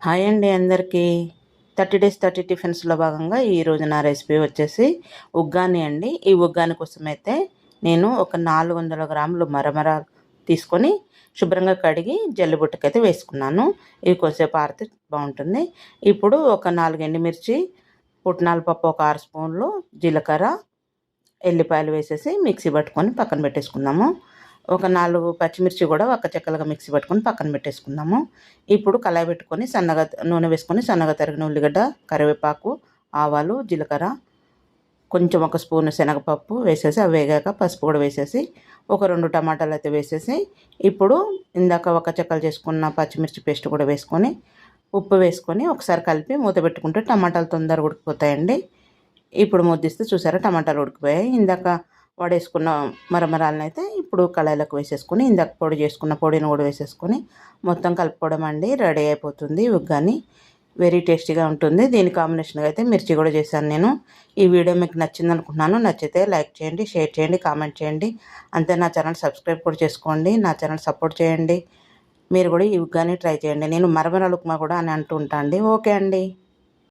Hi అండి అందరికీ. 30 days 30 టిఫిన్స్‌లో భాగంగా ఈరోజు నా రెసిపీ వచ్చేసి ఉగ్గాని అండి. ఈ ఉగ్గాని కోసమైతే నేను ఒక 400 గ్రాములు మరమరాలు తీసుకొని శుభ్రంగా కడిగి జల్లిబుట్టకైతే వేసుకున్నాను. ఇవి కొద్దిసేపు ఆరితే బాగుంటుంది. ఇప్పుడు ఒక 4 ఎండుమిర్చి, పుట్నాల పప్పు ఒక 6 స్పూన్లు, జీలకర్ర, ఎల్లిపాయలు వేసేసి మిక్సీ పట్టుకొని పక్కన పెట్టేసుకుందాము. ఒక 4 పచ్చిమిర్చి కూడా చెక్కలుగా మిక్సీ పట్టుకొని పక్కన పెట్టేసుకుందాము. ఇప్పుడు కళాయి పెట్టుకొని సన్నగా నూనె వేసుకొని సన్నగా తరిగిన ఉల్లిగడ్డ, కరివేపాకు, ఆవాలు, జీలకర్ర, కొంచెం ఒక స్పూన్ శనగపప్పు వేసేసి అవి వేగాక పసుపు కూడా వేసేసి ఒక 2 టమాటాలు అయితే వేసేసి ఇప్పుడు ఇందాక చెక్కలు చేసుకున్న పచ్చిమిర్చి పేస్ట్ కూడా వేసుకొని ఉప్పు వేసుకొని ఒకసారి కలిపి మూత పెట్టుకుంటే టమాటాలు తొందరగా ఉడికిపోతాయండి. ఇప్పుడు ముద్దిస్తే చూసారా టమాటాలు ఉడికిపోయాయి. ఇందాక వడేసుకున్న మరమరాలను అయితే ఇప్పుడు కళాయిలోకి వేసేసుకొని ఇందాక పొడి చేసుకున్న పొడిని కూడా వేసేసుకొని మొత్తం కలుపుకోవడం అండి. రెడీ అయిపోతుంది ఉగ్గాని. వెరీ టేస్టీగా ఉంటుంది. దీని కాంబినేషన్గా అయితే మిర్చి కూడా చేశాను నేను. ఈ వీడియో మీకు నచ్చింది అనుకుంటున్నాను. నచ్చితే లైక్ చేయండి, షేర్ చేయండి, కామెంట్ చేయండి. అంతే నా ఛానల్ సబ్స్క్రైబ్ కూడా చేసుకోండి. నా ఛానల్ సపోర్ట్ చేయండి. మీరు కూడా ఈ ఉగ్గాని ట్రై చేయండి. నేను మరమరాలు ఉప్మా కూడా అని అంటూ ఉంటాను అండి. ఓకే అండి.